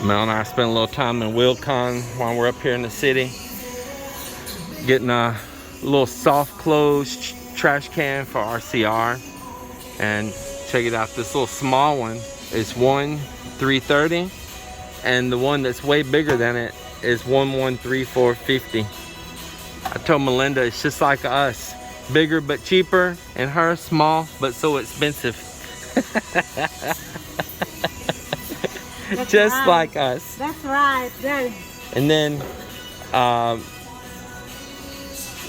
Mel and I spent a little time in Wilcon while we're up here in the city, getting a little soft close trash can for our CR. And check it out, this little small one is 1,330, and the one that's way bigger than it is 1,134.50. I told Melinda it's just like us, bigger but cheaper, and her small but so expensive. Just right. like us. That's right. There. And then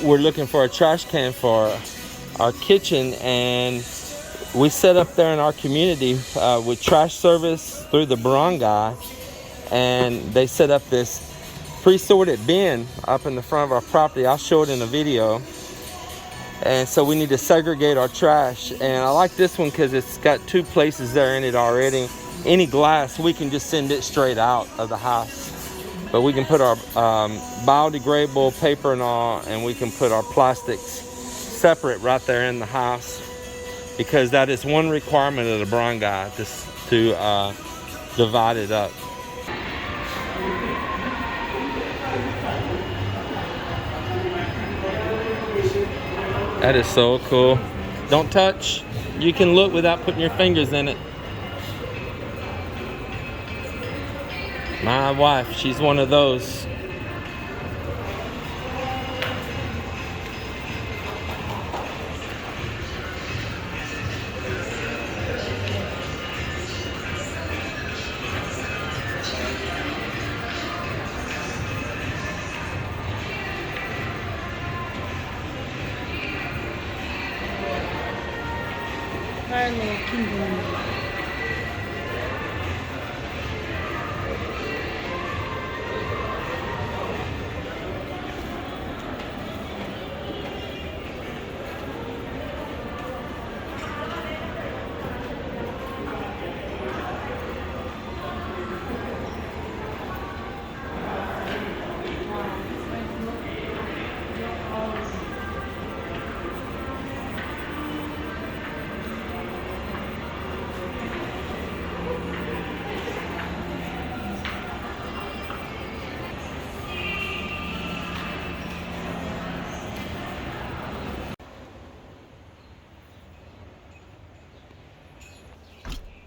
we're looking for a trash can for our kitchen, and we set up there in our community with trash service through the barangay, and they set up this pre-sorted bin up in the front of our property. I'll show it in a video. And so we need to segregate our trash, and I like this one because it's got 2 places there in it already. Any glass, we can just send it straight out of the house, but we can put our biodegradable paper and all, and we can put our plastics separate right there in the house, because that is one requirement of the barangay, to divide it up. That is so cool. Don't touch. You can look without putting your fingers in it. My wife, she's one of those.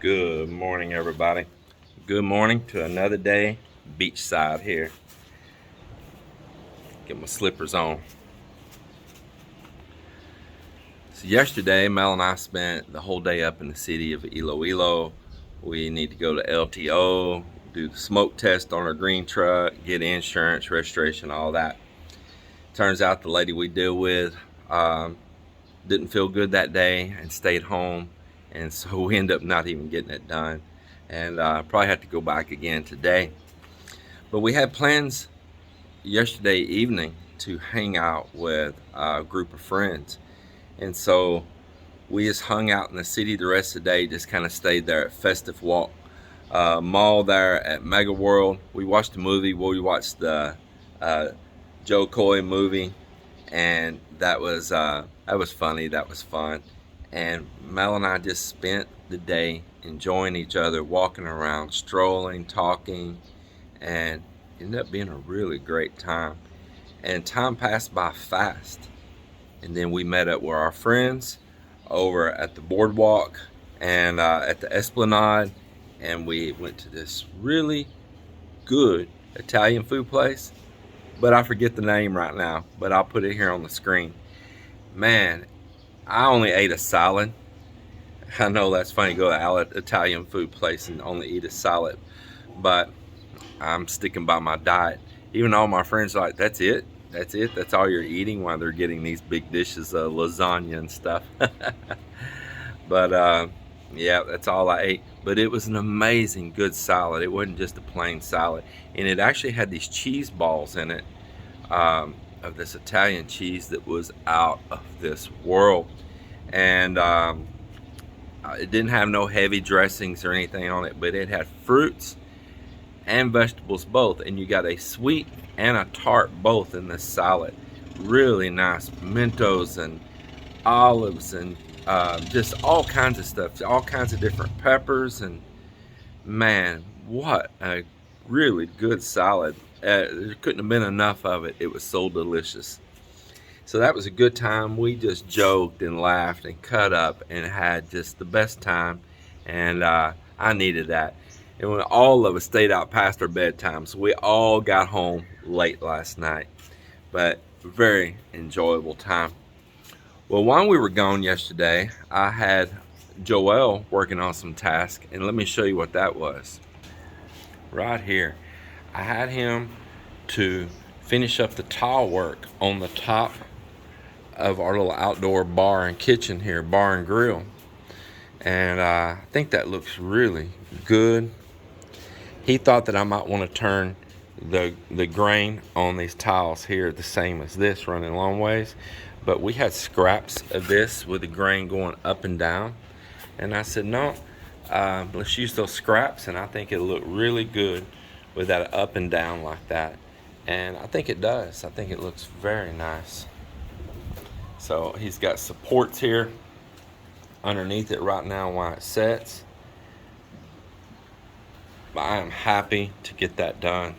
Good morning, everybody. Good morning to another day beachside here. Get my slippers on. So yesterday, Mel and I spent the whole day up in the city of Iloilo. We need to go to LTO, do the smoke test on our green truck, get insurance, registration, all that. Turns out the lady we deal with didn't feel good that day and stayed home. And so we end up not even getting it done, and probably have to go back again today. But we had plans yesterday evening to hang out with a group of friends, and so we just hung out in the city the rest of the day. Just kind of stayed there at Festive mall there at Mega World. We watched a movie. We watched the Joe Coy movie, and that was funny. That was fun. And Mel and I just spent the day enjoying each other, walking around, strolling, talking, and it ended up being a really great time. And time passed by fast. And then we met up with our friends over at the Boardwalk and at the Esplanade, and we went to this really good Italian food place, but I forget the name right now, but I'll put it here on the screen. Man, I only ate a salad. I know that's funny, go to an Italian food place and only eat a salad, but I'm sticking by my diet. Even all my friends are like, that's it? That's all you're eating, while they're getting these big dishes of lasagna and stuff. But yeah, that's all I ate. But it was an amazing good salad. It wasn't just a plain salad, and it actually had these cheese balls in it, of this Italian cheese that was out of this world. And it didn't have no heavy dressings or anything on it, but it had fruits and vegetables both, and you got a sweet and a tart both in this salad. Really nice. Pimentos and olives and just all kinds of stuff, all kinds of different peppers, and man, what a really good salad. There couldn't have been enough of it. It was so delicious. So that was a good time. We just joked and laughed and cut up and had just the best time. And I needed that. And when all of us stayed out past our bedtime, so we all got home late last night. But very enjoyable time. Well, while we were gone yesterday, I had Joel working on some tasks, and let me show you what that was. Right here, I had him to finish up the tile work on the top of our little outdoor bar and kitchen here, bar and grill. And I think that looks really good. He thought that I might want to turn the grain on these tiles here the same as this, running long ways. But we had scraps of this with the grain going up and down. And I said, no, let's use those scraps, and I think it'll look really good with that up and down like that. And I think it does. I think it looks very nice. So he's got supports here underneath it right now while it sets. But I am happy to get that done.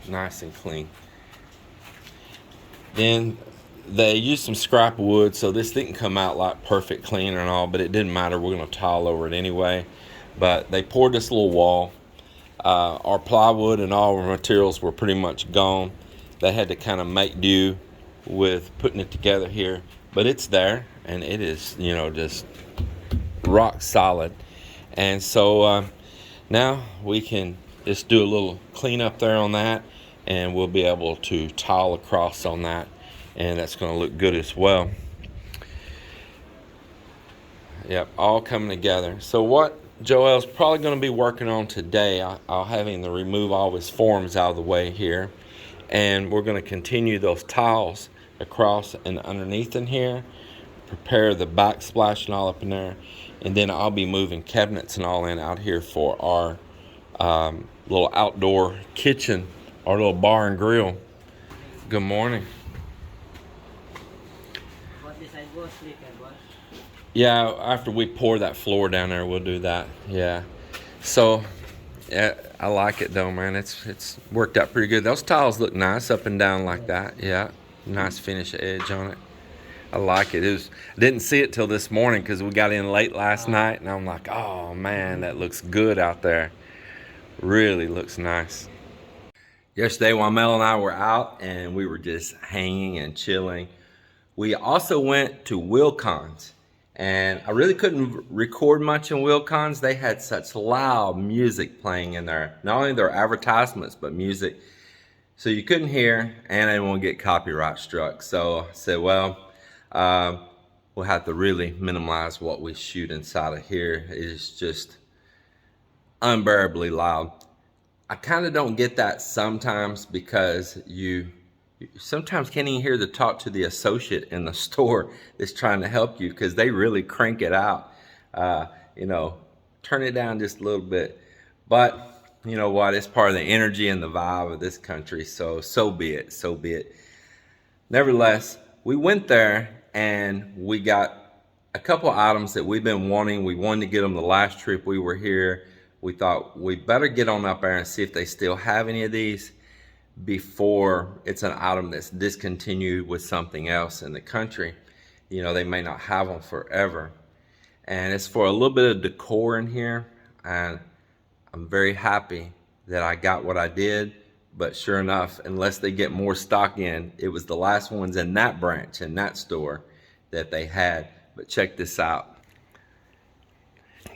Nice and clean. Then they used some scrap wood, so this didn't come out like perfect clean and all, but it didn't matter. We're going to tile over it anyway. But they poured this little wall. Our plywood and all our materials were pretty much gone. They had to kind of make do with putting it together here, but it's there, and it is, you know, just rock solid. And so now we can just do a little cleanup there on that, and we'll be able to tile across on that, and that's going to look good as well. Yep, all coming together. So what Joel's probably going to be working on today, I'll have him to remove all his forms out of the way here, and we're going to continue those tiles across and underneath in here, prepare the backsplash and all up in there, and then I'll be moving cabinets and all in out here for our little outdoor kitchen, our little bar and grill. Good morning. Yeah, after we pour that floor down there, we'll do that. Yeah. So, yeah, I like it though, man. It's worked out pretty good. Those tiles look nice up and down like that. Yeah, nice finish edge on it. I like it. I didn't see it till this morning because we got in late last night, and I'm like, oh man, that looks good out there. Really looks nice. Yesterday, while Mel and I were out and we were just hanging and chilling, we also went to Wilcon's. And I really couldn't record much in Wilcon's. They had such loud music playing in there. Not only their advertisements, but music. So you couldn't hear, and I didn't want to get copyright struck. So I said, well, we'll have to really minimize what we shoot inside of here. It is just unbearably loud. I kind of don't get that sometimes because you sometimes can't even hear the talk to the associate in the store that's trying to help you, because they really crank it out. You know, turn it down just a little bit. But you know what? It's part of the energy and the vibe of this country. So be it. So be it. Nevertheless, we went there and we got a couple items that we've been wanting. We wanted to get them the last trip we were here. We thought we better get on up there and see if they still have any of these before it's an item that's discontinued with something else in the country. You know, they may not have them forever. And it's for a little bit of decor in here, and I'm very happy that I got what I did. But sure enough, unless they get more stock in, it was the last ones in that branch, in that store, that they had. But check this out.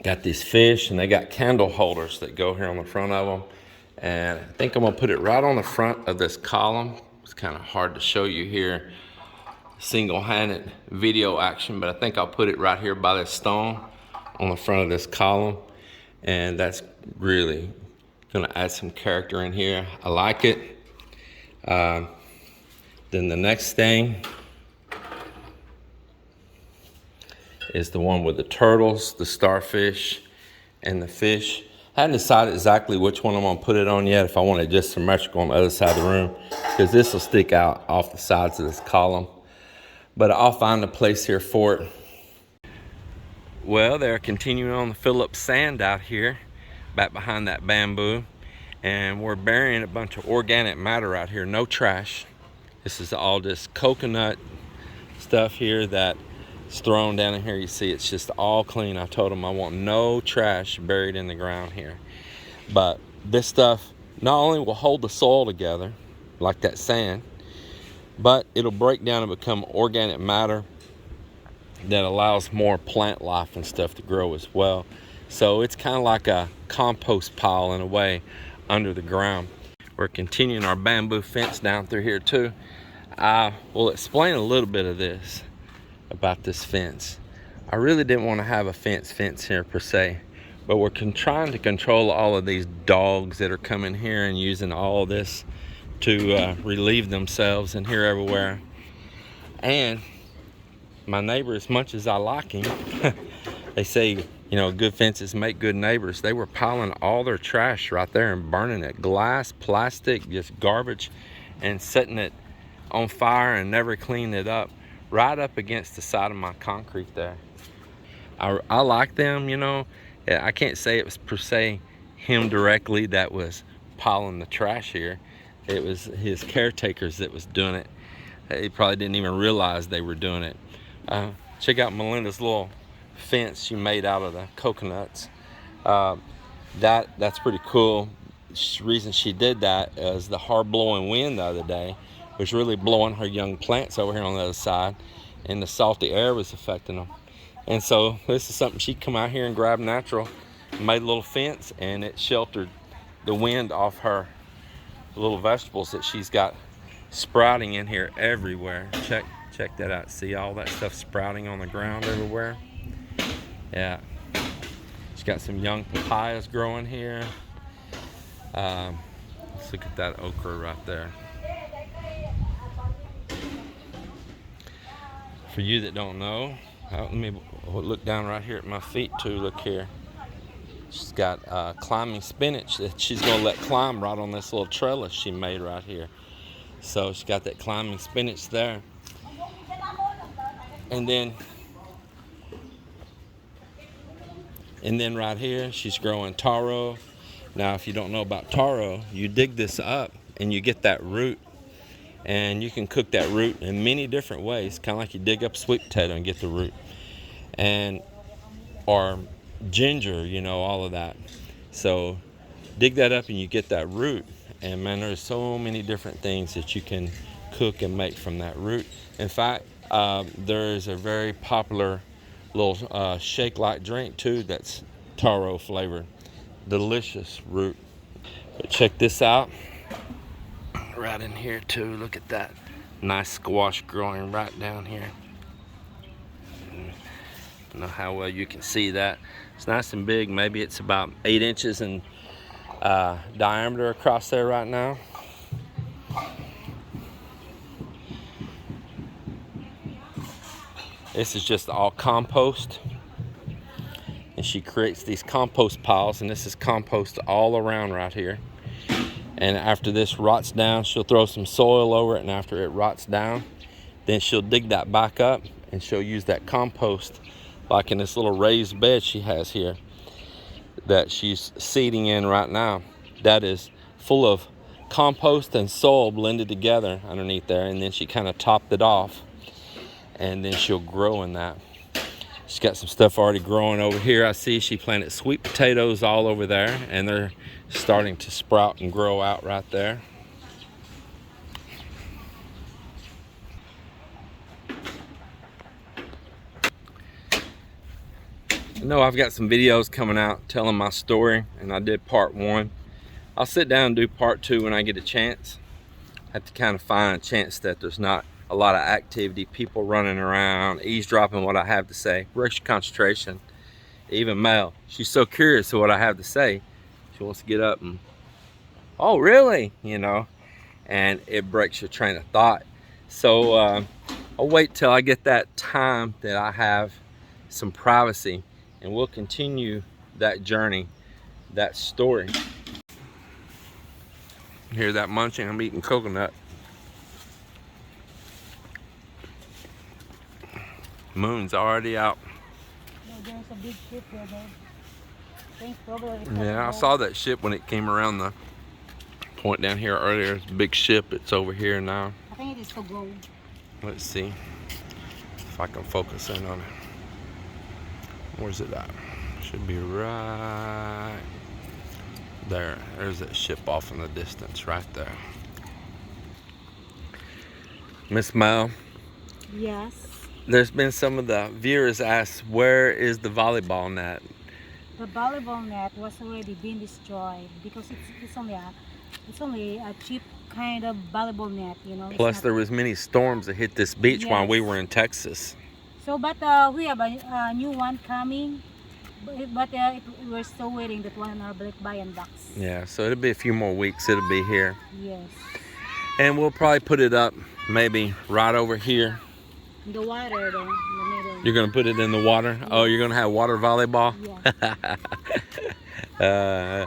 Got these fish, and they got candle holders that go here on the front of them. And I think I'm gonna put it right on the front of this column. It's kind of hard to show you here, single-handed video action, but I think I'll put it right here by this stone on the front of this column. And that's really gonna add some character in here. I like it. Then the next thing is the one with the turtles, the starfish, and the fish. I hadn't decided exactly which one I'm gonna put it on yet, if I want it just symmetrical on the other side of the room, because this will stick out off the sides of this column. But I'll find a place here for it. Well, they're continuing on the Fil Am sand out here. back behind that bamboo. And we're burying a bunch of organic matter out here, no trash. This is all just coconut stuff here that's thrown down in here. You see it's just all clean. I told them I want no trash buried in the ground here. But this stuff not only will hold the soil together like that sand, but it'll break down and become organic matter that allows more plant life and stuff to grow as well. So it's kind of like a compost pile in a way under the ground. We're continuing our bamboo fence down through here too. I will explain a little bit of this about this fence. I really didn't want to have a fence here per se, but we're trying to control all of these dogs that are coming here and using all this to relieve themselves and here everywhere. And my neighbor, as much as I like him, they say, you know, good fences make good neighbors. They were piling all their trash right there and burning it. Glass, plastic, just garbage, and setting it on fire and never cleaning it up right up against the side of my concrete there. I like them, you know. I can't say it was per se him directly that was piling the trash here. It was his caretakers that was doing it. He probably didn't even realize they were doing it. Check out Melinda's little fence she made out of the coconuts. That's pretty cool. The reason she did that is the hard blowing wind the other day was really blowing her young plants over here on the other side, and the salty air was affecting them. And so this is something she'd come out here and grab natural, made a little fence, and it sheltered the wind off her little vegetables that she's got sprouting in here everywhere. Check that out. See all that stuff sprouting on the ground everywhere? Yeah. She's got some young papayas growing here. Let's look at that okra right there. For you that don't know, let me look down right here at my feet too. Look here. She's got climbing spinach that she's gonna let climb right on this little trellis she made right here. So she's got that climbing spinach there. And then right here, she's growing taro. Now, if you don't know about taro, you dig this up and you get that root. And you can cook that root in many different ways, kind of like you dig up sweet potato and get the root. Or ginger, you know, all of that. So dig that up and you get that root. And man, there's so many different things that you can cook and make from that root. In fact, there is a very popular little shake-like drink too that's taro flavored. Delicious root. But check this out. Right in here too, look at that nice squash growing right down here. I don't know how well you can see that. It's nice and big. Maybe it's about 8 inches in diameter across there right now. This is just all compost, and she creates these compost piles, and this is compost all around right here. And after this rots down, she'll throw some soil over it, and after it rots down, then she'll dig that back up and she'll use that compost like in this little raised bed she has here that she's seeding in right now. That is full of compost and soil blended together underneath there, and then she kind of topped it off, and then she'll grow in that. She's got some stuff already growing over here. I see she planted sweet potatoes all over there, and they're starting to sprout and grow out right there. I know I've got some videos coming out telling my story, and I did part 1. I'll sit down and do part 2 when I get a chance. I have to kind of find a chance that there's not a lot of activity, people running around, eavesdropping what I have to say. Breaks your concentration. Even Mel, she's so curious of what I have to say. She wants to get up and, oh really? You know, and it breaks your train of thought. So I'll wait till I get that time that I have some privacy, and we'll continue that journey, that story. Hear that munching? I'm eating coconut. Moon's already out. No, there's a big ship there, babe. think probably it's Yeah, I saw that ship when it came around the point down here earlier. It's a big ship. It's over here now. I think it is to go. Let's see if I can focus in on it. Where's it at? Should be right there. There's that ship off in the distance right there. Miss Mel, Yes. there's been some of the viewers ask, where is the volleyball net? The volleyball net was already been destroyed because it's only a cheap kind of volleyball net, you know. Plus there was many storms that hit this beach while we were in Texas. So, but we have a new one coming, but we're still waiting that one on our buy and box. Yeah, so it'll be a few more weeks. It'll be here. Yes. And we'll probably put it up maybe right over here. In the water, though, in the middle. You're gonna put it in the water? Yes. Oh, you're gonna have water volleyball? Yeah.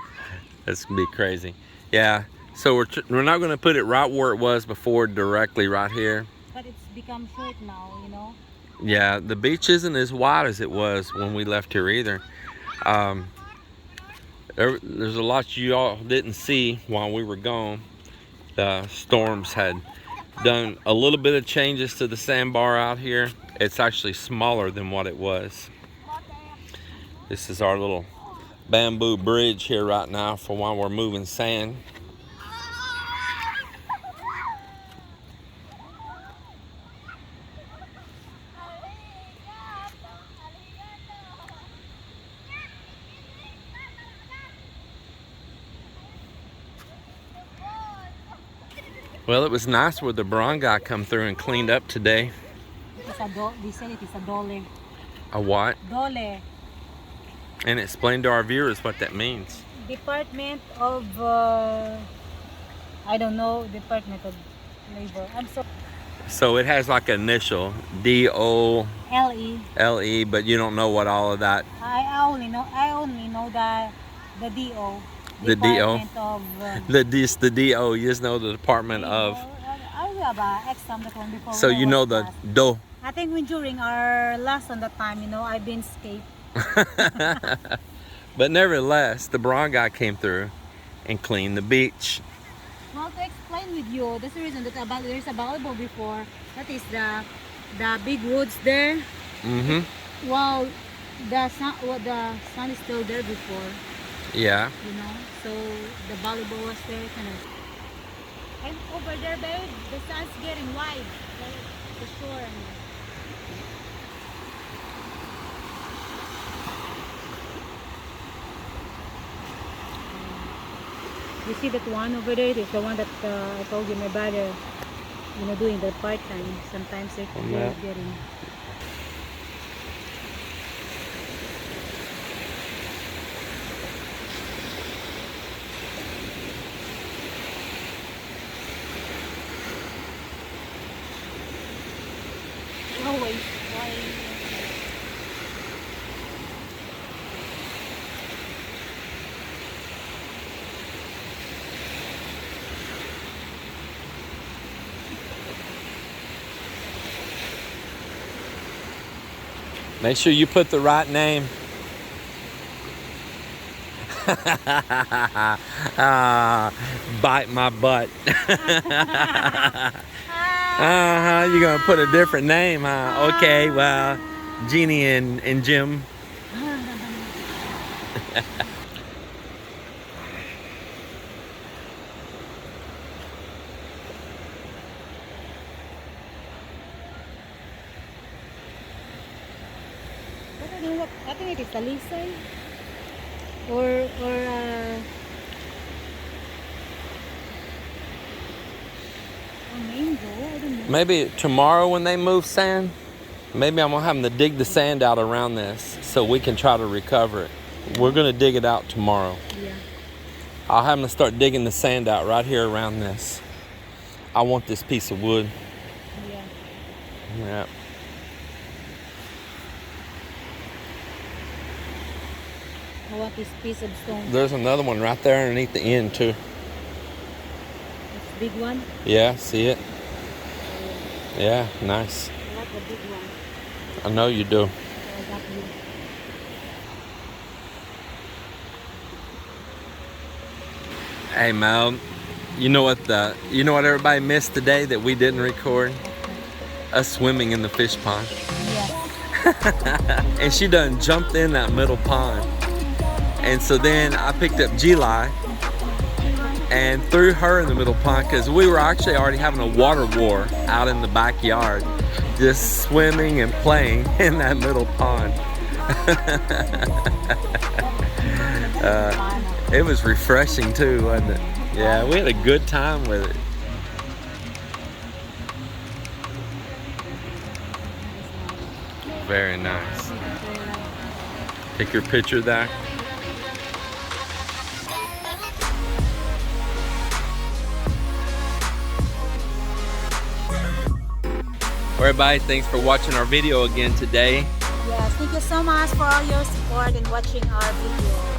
That's gonna be crazy. Yeah. So we're not gonna put it right where it was before, directly right here. But it's become short now, you know. Yeah, the beach isn't as wide as it was when we left here either. There's a lot you all didn't see while we were gone. The storms had done a little bit of changes to the sandbar out here. It's actually smaller than what it was. This is our little bamboo bridge here right now for while we're moving sand. Well, it was nice where the barangay come through and cleaned up today. They said it is a dole. A what? Dole. And explain to our viewers what that means. Department of, I don't know, Department of Labor. I'm so. So it has like an initial, D-O... L-E, but you don't know what all of that... I only know that the D-O. The D-O? Of, the D-O, you just know the Department of... I have an exam that one before. So you know the class. Do. I think when during our lesson that time, you know, I've been escaped. But nevertheless, the barangay came through and cleaned the beach. Well, to explain with you, that's the reason that there's a volleyball before. That is the big woods there. Mm-hmm. Well, the sun is still there before. Yeah. You know, so the volleyball was there, kind of. And over there, babe, the sun's getting wide. The shore. You see that one over there? It's the one that I told you my brother, you know, doing the part-time. Sometimes they're getting. Always. Make sure you put the right name. Bite my butt. You're gonna put a different name, huh? Okay, well, Jeannie and Jim. I think it is talisay or mango. I don't know. Maybe tomorrow when they move sand, maybe I'm gonna have them to dig the sand out around this so we can try to recover it. We're gonna dig it out tomorrow. Yeah. I'll have them to start digging the sand out right here around this. I want this piece of wood. Yeah. Yeah. I want this piece of stone. There's another one right there underneath the end too. This big one? Yeah, see it? Yeah, nice. I like the big one. I know you do. I got you. Hey Mel, you know what everybody missed today that we didn't record? Us swimming in the fish pond. Yes. And she done jumped in that middle pond. And so then I picked up July and threw her in the middle pond because we were actually already having a water war out in the backyard, just swimming and playing in that middle pond. It was refreshing too, wasn't it? Yeah, we had a good time with it. Very nice. Take your picture there. Well, everybody, thanks for watching our video again today. Yes, thank you so much for all your support and watching our video.